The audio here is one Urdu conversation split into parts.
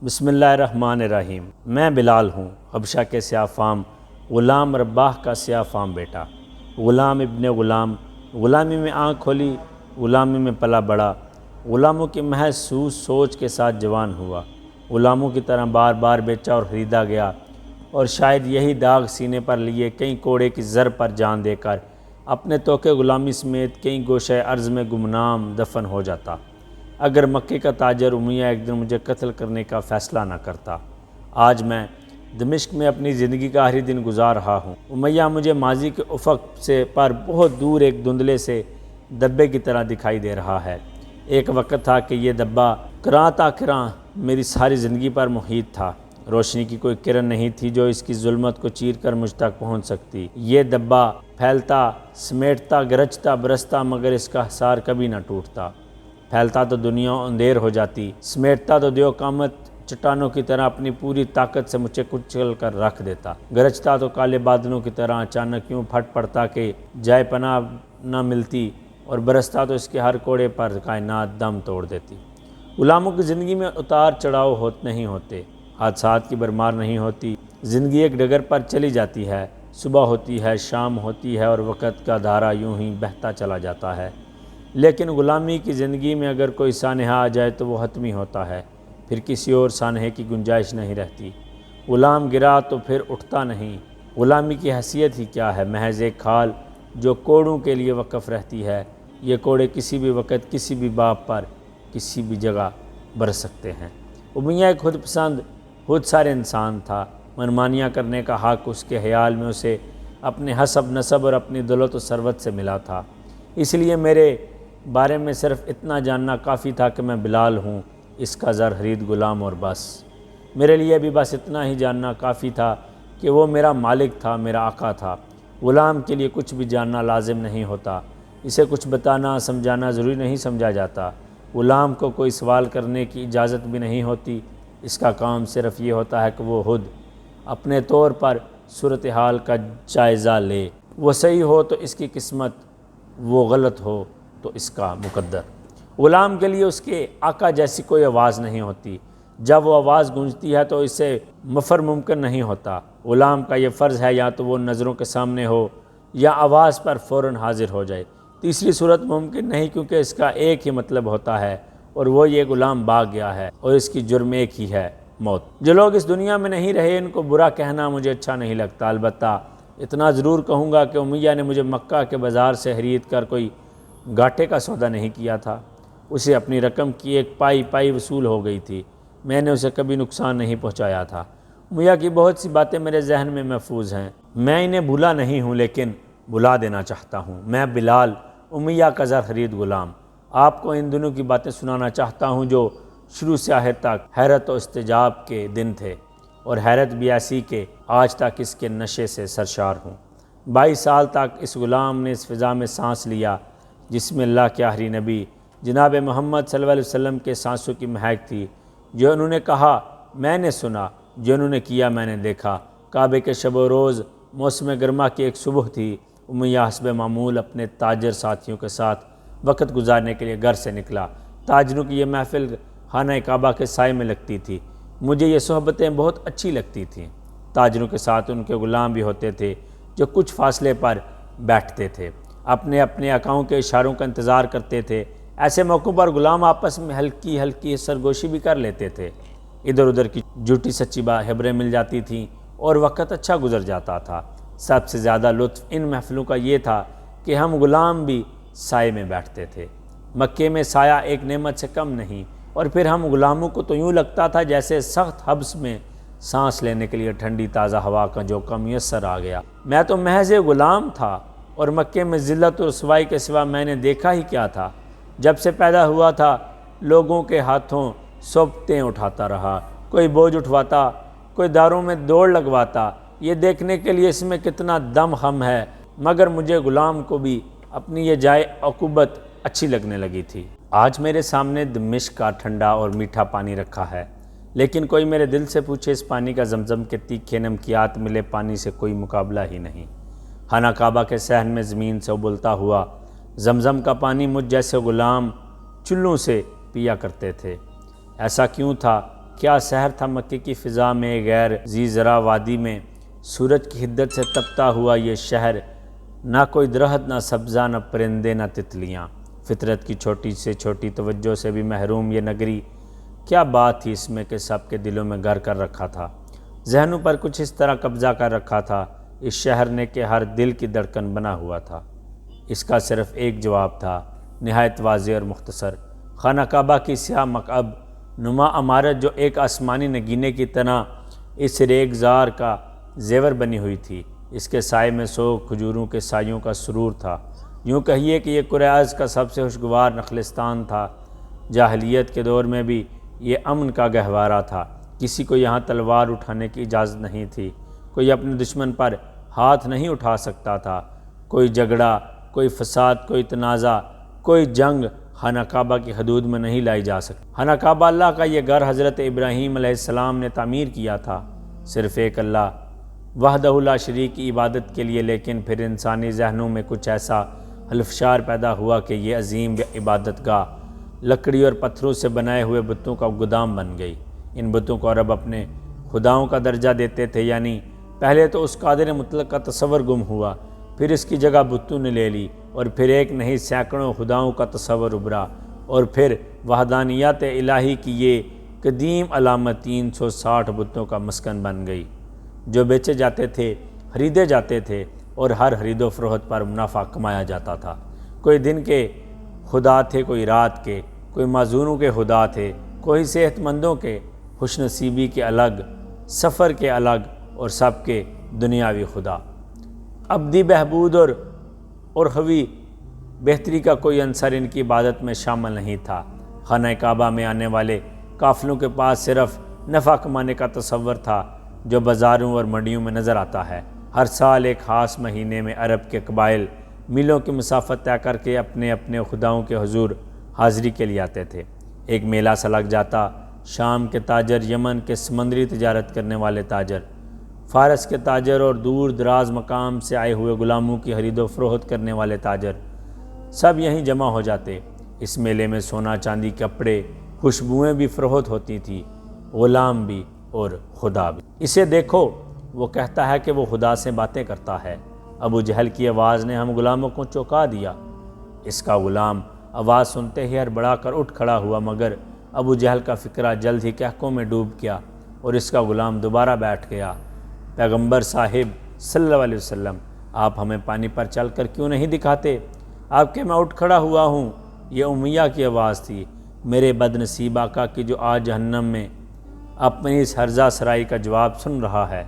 بسم اللہ الرحمن الرحیم۔ میں بلال ہوں، حبشہ کے سیاہ فام، غلام رباح کا سیاہ فام بیٹا، غلام ابن غلام۔ غلامی میں آنکھ کھولی، غلامی میں پلا بڑا، غلاموں کی محض سوچ کے ساتھ جوان ہوا، غلاموں کی طرح بار بار بیچا اور خریدا گیا، اور شاید یہی داغ سینے پر لیے کئی کوڑے کی زر پر جان دے کر اپنے توقع غلامی سمیت کئی گوشہ ارض میں گمنام دفن ہو جاتا اگر مکے کا تاجر امیہ ایک دن مجھے قتل کرنے کا فیصلہ نہ کرتا۔ آج میں دمشق میں اپنی زندگی کا آخری دن گزار رہا ہوں۔ امیہ مجھے ماضی کے افق سے پر بہت دور ایک دھندلے سے دبے کی طرح دکھائی دے رہا ہے۔ ایک وقت تھا کہ یہ دبا کراں تا کراں میری ساری زندگی پر محیط تھا۔ روشنی کی کوئی کرن نہیں تھی جو اس کی ظلمت کو چیر کر مجھ تک پہنچ سکتی۔ یہ دبا پھیلتا، سمیٹتا، گرجتا، برستا، مگر اس کا حصار کبھی نہ ٹوٹتا۔ پھیلتا تو دنیا اندھیر ہو جاتی، سمیٹتا تو دیو قامت چٹانوں کی طرح اپنی پوری طاقت سے مجھے کچل کر رکھ دیتا۔ گرجتا تو کالے بادلوں کی طرح اچانک یوں پھٹ پڑتا کہ جائے پناہ نہ ملتی، اور برستا تو اس کے ہر کوڑے پر کائنات دم توڑ دیتی۔ غلاموں کی زندگی میں اتار چڑھاؤ نہیں ہوتے، حادثات کی بھرمار نہیں ہوتی۔ زندگی ایک ڈگر پر چلی جاتی ہے، صبح ہوتی ہے، شام ہوتی ہے، اور وقت کا دھارا یوں ہی بہتا چلا جاتا ہے۔ لیکن غلامی کی زندگی میں اگر کوئی سانحہ آ جائے تو وہ حتمی ہوتا ہے، پھر کسی اور سانحے کی گنجائش نہیں رہتی۔ غلام گرا تو پھر اٹھتا نہیں۔ غلامی کی حیثیت ہی کیا ہے؟ محض ایک کھال جو کوڑوں کے لیے وقف رہتی ہے۔ یہ کوڑے کسی بھی وقت، کسی بھی باب پر، کسی بھی جگہ برس سکتے ہیں۔ امیہ ایک خود پسند، خود سارے انسان تھا۔ منمانیاں کرنے کا حق اس کے خیال میں اسے اپنے حسب نسب اور اپنی دولت و ثروت سے ملا تھا۔ اس لیے میرے بارے میں صرف اتنا جاننا کافی تھا کہ میں بلال ہوں، اس کا زر خرید غلام، اور بس۔ میرے لیے بھی بس اتنا ہی جاننا کافی تھا کہ وہ میرا مالک تھا، میرا آقا تھا۔ غلام کے لیے کچھ بھی جاننا لازم نہیں ہوتا، اسے کچھ بتانا سمجھانا ضروری نہیں سمجھا جاتا۔ غلام کو کوئی سوال کرنے کی اجازت بھی نہیں ہوتی، اس کا کام صرف یہ ہوتا ہے کہ وہ خود اپنے طور پر صورتحال کا جائزہ لے۔ وہ صحیح ہو تو اس کی قسمت، وہ غلط ہو تو اس کا مقدر۔ غلام کے لیے اس کے آقا جیسی کوئی آواز نہیں ہوتی، جب وہ آواز گونجتی ہے تو اسے مفر ممکن نہیں ہوتا۔ غلام کا یہ فرض ہے یا تو وہ نظروں کے سامنے ہو یا آواز پر فوراً حاضر ہو جائے۔ تیسری صورت ممکن نہیں، کیونکہ اس کا ایک ہی مطلب ہوتا ہے، اور وہ یہ غلام بھاگ گیا ہے، اور اس کی جرم ایک ہی ہے، موت۔ جو لوگ اس دنیا میں نہیں رہے ان کو برا کہنا مجھے اچھا نہیں لگتا، البتہ اتنا ضرور کہوں گا کہ امیہ نے مجھے مکہ کے بازار سے خرید کر کوئی گھاٹے کا سودا نہیں کیا تھا۔ اسے اپنی رقم کی ایک پائی وصول ہو گئی تھی، میں نے اسے کبھی نقصان نہیں پہنچایا تھا۔ امیہ کی بہت سی باتیں میرے ذہن میں محفوظ ہیں، میں انہیں بھولا نہیں ہوں لیکن بھلا دینا چاہتا ہوں۔ میں بلال، امیہ کا زر خرید غلام، آپ کو ان دنوں کی باتیں سنانا چاہتا ہوں جو شروع سے آخر تک حیرت و استعجاب کے دن تھے، اور حیرت بھی ایسی کہ آج تک اس کے نشے سے سرشار ہوں۔ 22 سال تک اس غلام نے اس فضا میں سانس لیا جس میں اللہ کے آخری نبی جناب محمد صلی اللہ علیہ وسلم کے سانسوں کی مہک تھی۔ جو انہوں نے کہا میں نے سنا، جو انہوں نے کیا میں نے دیکھا۔ کعبے کے شب و روز موسم گرما کی ایک صبح تھی۔ امیہ حسب معمول اپنے تاجر ساتھیوں کے ساتھ وقت گزارنے کے لیے گھر سے نکلا۔ تاجروں کی یہ محفل خانہ کعبہ کے سائے میں لگتی تھی۔ مجھے یہ صحبتیں بہت اچھی لگتی تھیں۔ تاجروں کے ساتھ ان کے غلام بھی ہوتے تھے جو کچھ فاصلے پر بیٹھتے تھے، اپنے اپنے آقاؤں کے اشاروں کا انتظار کرتے تھے۔ ایسے موقعوں پر غلام آپس میں ہلکی ہلکی سرگوشی بھی کر لیتے تھے، ادھر ادھر کی جھوٹی سچی خبریں مل جاتی تھیں، اور وقت اچھا گزر جاتا تھا۔ سب سے زیادہ لطف ان محفلوں کا یہ تھا کہ ہم غلام بھی سائے میں بیٹھتے تھے۔ مکے میں سایہ ایک نعمت سے کم نہیں، اور پھر ہم غلاموں کو تو یوں لگتا تھا جیسے سخت حبس میں سانس لینے کے لیے ٹھنڈی تازہ ہوا کا جھونکا میسر آ گیا۔ میں تو محض غلام تھا، اور مکے میں ذلت و رسوائی کے سوا میں نے دیکھا ہی کیا تھا۔ جب سے پیدا ہوا تھا لوگوں کے ہاتھوں صوبتیں اٹھاتا رہا، کوئی بوجھ اٹھواتا، کوئی داروں میں دوڑ لگواتا، یہ دیکھنے کے لیے اس میں کتنا دم خم ہے، مگر مجھے غلام کو بھی اپنی یہ جائے عقوبت اچھی لگنے لگی تھی۔ آج میرے سامنے دمشق کا ٹھنڈا اور میٹھا پانی رکھا ہے، لیکن کوئی میرے دل سے پوچھے اس پانی کا زمزم کے تیکھے نمکیات ملے پانی سے کوئی مقابلہ ہی نہیں۔ خانہ کعبہ کے صحن میں زمین سے ابلتا ہوا زمزم کا پانی مجھ جیسے غلام چلوں سے پیا کرتے تھے۔ ایسا کیوں تھا کیا سحر تھا مکے کی فضا میں، غیر ذی زرع وادی میں، سورج کی حدت سے تپتا ہوا یہ شہر، نہ کوئی درخت نہ سبزہ نہ پرندے نہ تتلیاں، فطرت کی چھوٹی سے چھوٹی توجہ سے بھی محروم یہ نگری، کیا بات تھی اس میں کہ سب کے دلوں میں گھر کر رکھا تھا، ذہنوں پر کچھ اس طرح قبضہ کر رکھا تھا اس شہر نے کہ ہر دل کی دھڑکن بنا ہوا تھا۔ اس کا صرف ایک جواب تھا، نہایت واضح اور مختصر، خانہ کعبہ کی سیاہ مکعب نما عمارت جو ایک آسمانی نگینے کی طرح اس ریگزار کا زیور بنی ہوئی تھی، اس کے سائے میں 100 کھجوروں کے سایوں کا سرور تھا۔ یوں کہیے کہ یہ قریظ کا سب سے خوشگوار نخلستان تھا۔ جاہلیت کے دور میں بھی یہ امن کا گہوارہ تھا، کسی کو یہاں تلوار اٹھانے کی اجازت نہیں تھی، کوئی اپنے دشمن پر ہاتھ نہیں اٹھا سکتا تھا، کوئی جھگڑا، کوئی فساد، کوئی تنازع، کوئی جنگ خانہ کعبہ کی حدود میں نہیں لائی جا سکتی۔ خانہ کعبہ اللہ کا یہ گھر حضرت ابراہیم علیہ السلام نے تعمیر کیا تھا، صرف ایک اللہ وحدہ لا شریک کی عبادت کے لیے، لیکن پھر انسانی ذہنوں میں کچھ ایسا حلفشار پیدا ہوا کہ یہ عظیم عبادت گاہ لکڑی اور پتھروں سے بنائے ہوئے بتوں کا گودام بن گئی۔ ان بتوں کو عرب اپنے خداؤں کا درجہ دیتے تھے، یعنی پہلے تو اس قادر مطلق کا تصور گم ہوا، پھر اس کی جگہ بتوں نے لے لی، اور پھر ایک نہیں سینکڑوں خداؤں کا تصور ابھرا، اور پھر وحدانیت الہی کی یہ قدیم علامت 360 بتوں کا مسکن بن گئی، جو بیچے جاتے تھے، خریدے جاتے تھے، اور ہر خرید و فروخت پر منافع کمایا جاتا تھا۔ کوئی دن کے خدا تھے، کوئی رات کے، کوئی معذوروں کے خدا تھے، کوئی صحت مندوں کے، خوش نصیبی کے الگ، سفر کے الگ، اور سب کے دنیاوی خدا۔ ابدی بہبود اور اخروی بہتری کا کوئی عنصر ان کی عبادت میں شامل نہیں تھا۔ خانہ کعبہ میں آنے والے قافلوں کے پاس صرف نفع کمانے کا تصور تھا، جو بازاروں اور منڈیوں میں نظر آتا ہے۔ ہر سال ایک خاص مہینے میں عرب کے قبائل میلوں کی مسافت طے کر کے اپنے اپنے خداؤں کے حضور حاضری کے لیے آتے تھے۔ ایک میلہ سا لگ جاتا، شام کے تاجر، یمن کے سمندری تجارت کرنے والے تاجر، فارس کے تاجر، اور دور دراز مقام سے آئے ہوئے غلاموں کی خرید و فروخت کرنے والے تاجر، سب یہیں جمع ہو جاتے۔ اس میلے میں سونا چاندی، کپڑے، خوشبوئیں بھی فروخت ہوتی تھیں، غلام بھی اور خدا بھی۔ اسے دیکھو، وہ کہتا ہے کہ وہ خدا سے باتیں کرتا ہے۔ ابو جہل کی آواز نے ہم غلاموں کو چونکا دیا۔ اس کا غلام آواز سنتے ہی ہڑبڑا کر اٹھ کھڑا ہوا، مگر ابو جہل کا فکرہ جلد ہی قہقوں میں ڈوب گیا، اور اس کا غلام دوبارہ بیٹھ گیا۔ پیغمبر صاحب صلی اللہ علیہ وسلم، آپ ہمیں پانی پر چل کر کیوں نہیں دکھاتے؟ آپ کہ میں اٹھ کھڑا ہوا ہوں۔ یہ امیہ کی آواز تھی، میرے بد نصیب آقا کی، جو آج جہنم میں اپنی اس ہرزہ سرائی کا جواب سن رہا ہے۔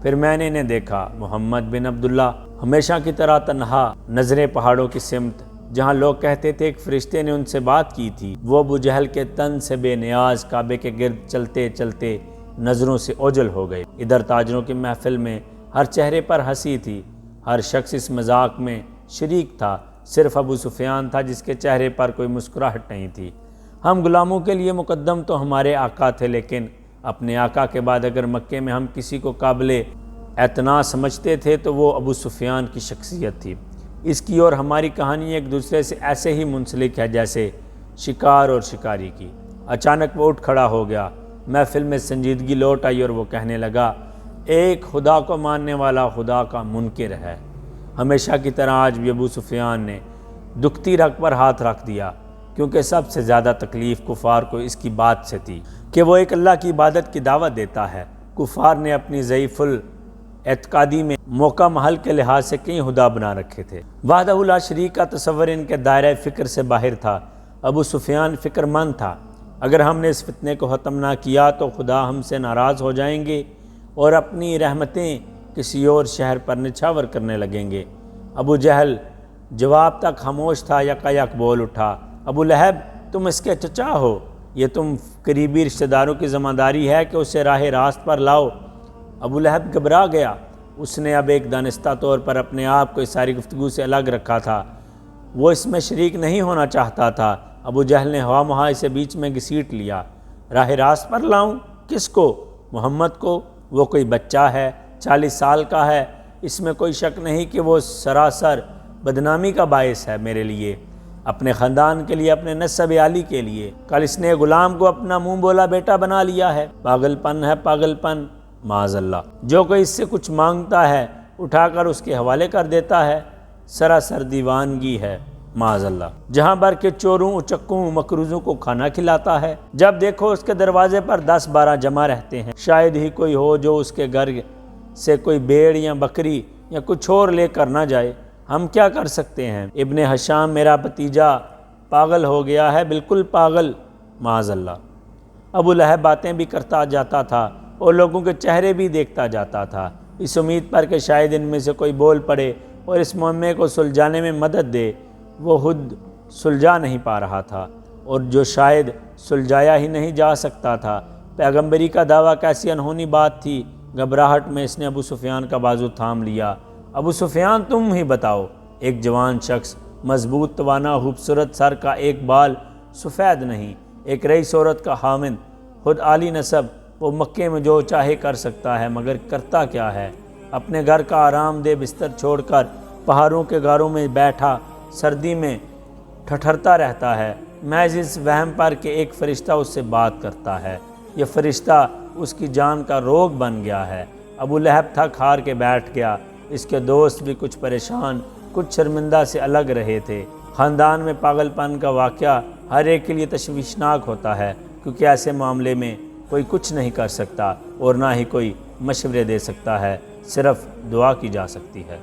پھر میں نے انہیں دیکھا، محمد بن عبداللہ ہمیشہ کی طرح تنہا، نظریں پہاڑوں کی سمت، جہاں لوگ کہتے تھے ایک فرشتے نے ان سے بات کی تھی۔ وہ ابو جہل کے تن سے بے نیاز کعبے کے گرد چلتے چلتے نظروں سے اوجھل ہو گئے۔ ادھر تاجروں کی محفل میں ہر چہرے پر ہنسی تھی، ہر شخص اس مذاق میں شریک تھا، صرف ابو سفیان تھا جس کے چہرے پر کوئی مسکراہٹ نہیں تھی۔ ہم غلاموں کے لیے مقدم تو ہمارے آقا تھے، لیکن اپنے آقا کے بعد اگر مکے میں ہم کسی کو قابل اعتنا سمجھتے تھے تو وہ ابو سفیان کی شخصیت تھی۔ اس کی اور ہماری کہانی ایک دوسرے سے ایسے ہی منسلک ہے جیسے شکار اور شکاری کی۔ اچانک وہ اٹھ کھڑا ہو گیا، محفل میں سنجیدگی لوٹ آئی، اور وہ کہنے لگا، ایک خدا کو ماننے والا خدا کا منکر ہے۔ ہمیشہ کی طرح آج بھی ابو سفیان نے دکھتی رگ پر ہاتھ رکھ دیا، کیونکہ سب سے زیادہ تکلیف کفار کو اس کی بات سے تھی کہ وہ ایک اللہ کی عبادت کی دعوت دیتا ہے۔ کفار نے اپنی ضعیف الاعتقادی میں موقع محل کے لحاظ سے کئی خدا بنا رکھے تھے۔ وحدہ لا شریک کا تصور ان کے دائرۂ فکر سے باہر تھا۔ ابو سفیان فکر مند تھا، اگر ہم نے اس فتنے کو ختم نہ کیا تو خدا ہم سے ناراض ہو جائیں گے اور اپنی رحمتیں کسی اور شہر پر نچھاور کرنے لگیں گے۔ ابو جہل جواب تک خاموش تھا، یکایک بول اٹھا، ابو لہب، تم اس کے چچا ہو، یہ تم قریبی رشتہ داروں کی ذمہ داری ہے کہ اسے راہ راست پر لاؤ۔ ابو لہب گھبرا گیا، اس نے اب ایک دانستہ طور پر اپنے آپ کو اس ساری گفتگو سے الگ رکھا تھا، وہ اس میں شریک نہیں ہونا چاہتا تھا۔ ابو جہل نے ہوا مہا اسے بیچ میں گھسیٹ لیا۔ راہ راست پر لاؤں؟ کس کو؟ محمد کو؟ وہ کوئی بچہ ہے، 40 سال کا ہے، اس میں کوئی شک نہیں کہ وہ سراسر بدنامی کا باعث ہے میرے لیے۔ اپنے خاندان کے لیے، اپنے نسب عالی کے لیے۔ کل اس نے غلام کو اپنا منہ بولا بیٹا بنا لیا ہے۔ پاگل پن ہے، پاگل پن، معاذ اللہ۔ جو کوئی اس سے کچھ مانگتا ہے اٹھا کر اس کے حوالے کر دیتا ہے، سراسر دیوانگی ہے، معاذ اللہ۔ جہاں بھر کے چوروں، اچکوں، مکروزوں کو کھانا کھلاتا ہے، جب دیکھو اس کے دروازے پر 10-12 جمع رہتے ہیں۔ شاید ہی کوئی ہو جو اس کے گھر سے کوئی بھیڑ یا بکری یا کچھ اور لے کر نہ جائے۔ ہم کیا کر سکتے ہیں؟ ابن حشام میرا بھتیجا پاگل ہو گیا ہے، بالکل پاگل، معاذ اللہ۔ ابو لہب باتیں بھی کرتا جاتا تھا اور لوگوں کے چہرے بھی دیکھتا جاتا تھا، اس امید پر کہ شاید ان میں سے کوئی بول پڑے اور اس معمے کو سلجھانے میں مدد دے۔ وہ خود سلجھا نہیں پا رہا تھا، اور جو شاید سلجھایا ہی نہیں جا سکتا تھا۔ پیغمبری کا دعویٰ کیسی انہونی بات تھی۔ گھبراہٹ میں اس نے ابو سفیان کا بازو تھام لیا۔ ابو سفیان تم ہی بتاؤ۔ ایک جوان شخص، مضبوط، توانا، خوبصورت، سر کا ایک بال سفید نہیں، ایک رئیس عورت کا حامد، خود عالی نسب، وہ مکے میں جو چاہے کر سکتا ہے، مگر کرتا کیا ہے؟ اپنے گھر کا آرام دہ بستر چھوڑ کر پہاڑوں کے غاروں میں بیٹھا سردی میں ٹھٹھرتا رہتا ہے، محض اس وہم پر کہ ایک فرشتہ اس سے بات کرتا ہے۔ یہ فرشتہ اس کی جان کا روگ بن گیا ہے۔ ابو لہب تھک ہار کے بیٹھ گیا۔ اس کے دوست بھی کچھ پریشان، کچھ شرمندہ سے الگ رہے تھے۔ خاندان میں پاگل پن کا واقعہ ہر ایک کے لیے تشویشناک ہوتا ہے، کیونکہ ایسے معاملے میں کوئی کچھ نہیں کر سکتا اور نہ ہی کوئی مشورے دے سکتا ہے، صرف دعا کی جا سکتی ہے۔